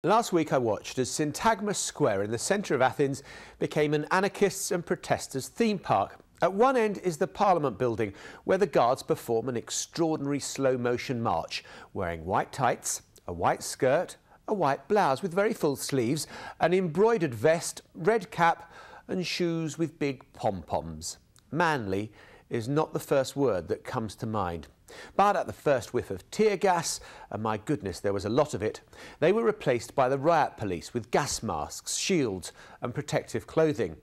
Last week I watched as Syntagma Square in the centre of Athens became an anarchists and protesters theme park. At one end is the Parliament building, where the guards perform an extraordinary slow-motion march, wearing white tights, a white skirt, a white blouse with very full sleeves, an embroidered vest, red cap and shoes with big pom-poms. Manly is not the first word that comes to mind. But at the first whiff of tear gas, and my goodness there was a lot of it, they were replaced by the riot police with gas masks, shields and protective clothing.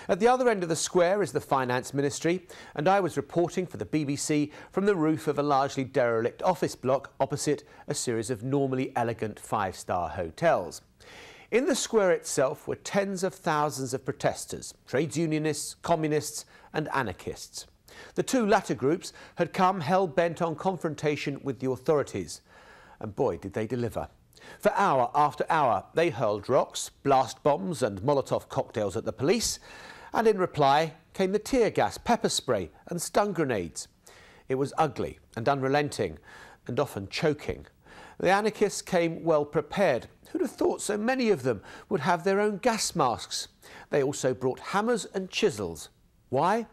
At the other end of the square is the Finance Ministry, and I was reporting for the BBC from the roof of a largely derelict office block opposite a series of normally elegant five-star hotels. In the square itself were tens of thousands of protesters, trades unionists, communists and anarchists. The two latter groups had come hell-bent on confrontation with the authorities. And boy, did they deliver. For hour after hour, they hurled rocks, blast bombs and Molotov cocktails at the police, and in reply came the tear gas, pepper spray and stun grenades. It was ugly and unrelenting, and often choking. The anarchists came well prepared. Who'd have thought so many of them would have their own gas masks? They also brought hammers and chisels. Why?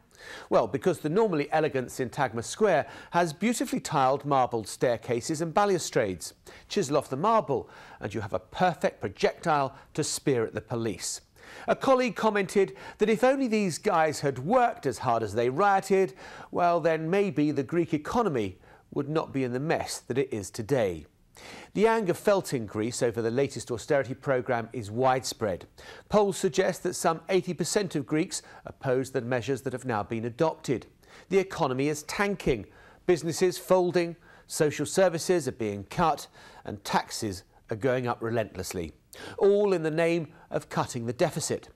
Well, because the normally elegant Syntagma Square has beautifully tiled marbled staircases and balustrades. Chisel off the marble and you have a perfect projectile to spear at the police. A colleague commented that if only these guys had worked as hard as they rioted, well then maybe the Greek economy would not be in the mess that it is today. The anger felt in Greece over the latest austerity programme is widespread. Polls suggest that some 80% of Greeks oppose the measures that have now been adopted. The economy is tanking, businesses folding, social services are being cut and taxes are going up relentlessly, all in the name of cutting the deficit.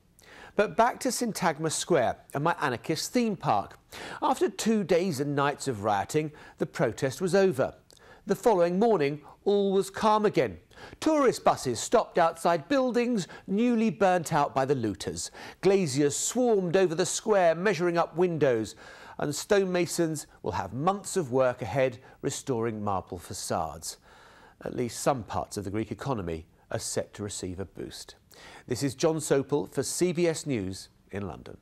But back to Syntagma Square and my anarchist theme park. After 2 days and nights of rioting, the protest was over. The following morning, all was calm again. Tourist buses stopped outside buildings newly burnt out by the looters. Glaziers swarmed over the square, measuring up windows, and stonemasons will have months of work ahead restoring marble facades. At least some parts of the Greek economy are set to receive a boost. This is Jon Sopel for CBS News in London.